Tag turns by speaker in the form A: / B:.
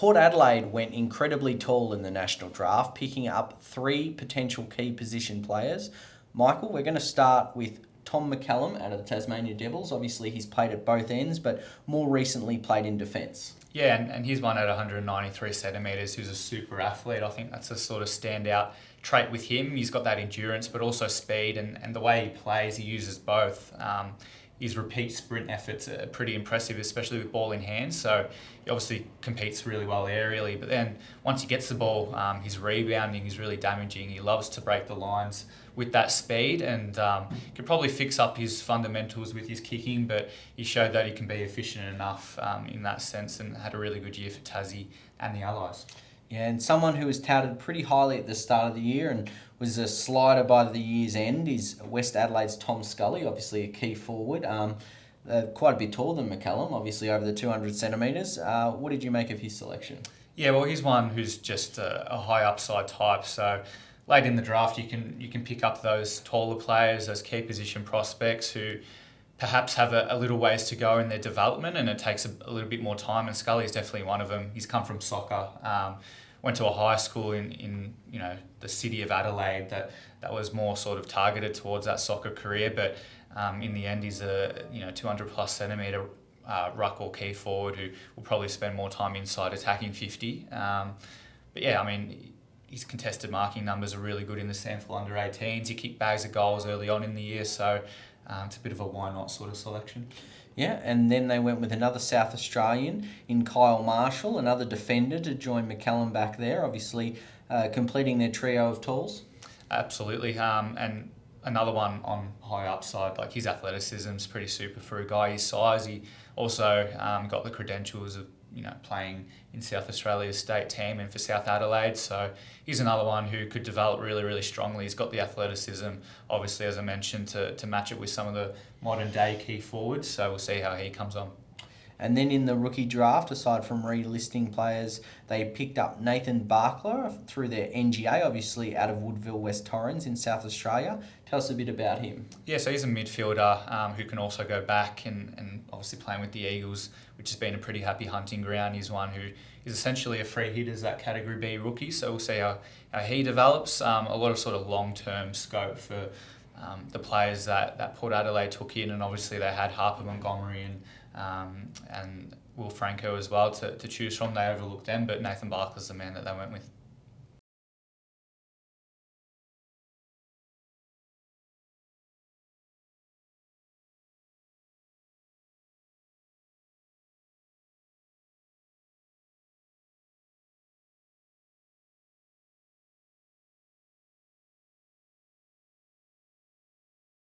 A: Port Adelaide went incredibly tall in the national draft, picking up 3 potential key position players. Michael, we're going to start with Tom McCallum out of the Tasmania Devils. Obviously, he's played at both ends, but more recently played in defence.
B: Yeah, and he's one at 193 centimetres, who's a super athlete. I think that's a sort of standout trait with him. He's got that endurance, but also speed, and the way he plays, he uses both. His repeat sprint efforts are pretty impressive, especially with ball in hand. So he obviously competes really well aerially, but then once he gets the ball, his rebounding is really damaging. He loves to break the lines with that speed, and could probably fix up his fundamentals with his kicking, but he showed that he can be efficient enough in that sense, and had a really good year for Tassie and the Allies.
A: Yeah, and someone who was touted pretty highly at the start of the year and was a slider by the year's end is West Adelaide's Tom Scully, obviously a key forward. Quite a bit taller than McCallum, obviously over the 200 centimetres. What did you make of his selection?
B: Yeah, well, he's one who's just a high upside type. So late in the draft, you can pick up those taller players, those key position prospects who perhaps have a little ways to go in their development, and it takes a little bit more time. And Scully is definitely one of them. He's come from soccer. Went to a high school in the city of Adelaide that was more sort of targeted towards that soccer career, but in the end he's a 200 plus centimetre ruck or key forward who will probably spend more time inside attacking 50. But yeah, I mean, his contested marking numbers are really good in the sample under 18s. He kicked bags of goals early on in the year, so it's a bit of a why not sort of selection.
A: Yeah, and then they went with another South Australian in Kyle Marshall, another defender to join McCallum back there, obviously completing their trio of talls.
B: Absolutely, and another one on high upside. Like, his athleticism's pretty super for a guy his size. He also got the credentials of playing in South Australia's state team and for South Adelaide. So he's another one who could develop really, really strongly. He's got the athleticism, obviously, as I mentioned, to match it with some of the modern day key forwards. So we'll see how he comes on.
A: And then in the rookie draft, aside from relisting players, they picked up Nathan Barkler through their NGA, obviously out of Woodville, West Torrens in South Australia. Tell us a bit about him.
B: Yeah, so he's a midfielder who can also go back and obviously playing with the Eagles, which has been a pretty happy hunting ground. He's one who is essentially a free hit as that Category B rookie, so we'll see how he develops. A lot of sort of long-term scope for the players that Port Adelaide took in, and obviously they had Harper Montgomery and Will Franco as well to choose from. They overlooked them, but Nathan Barkler's the man that they went with.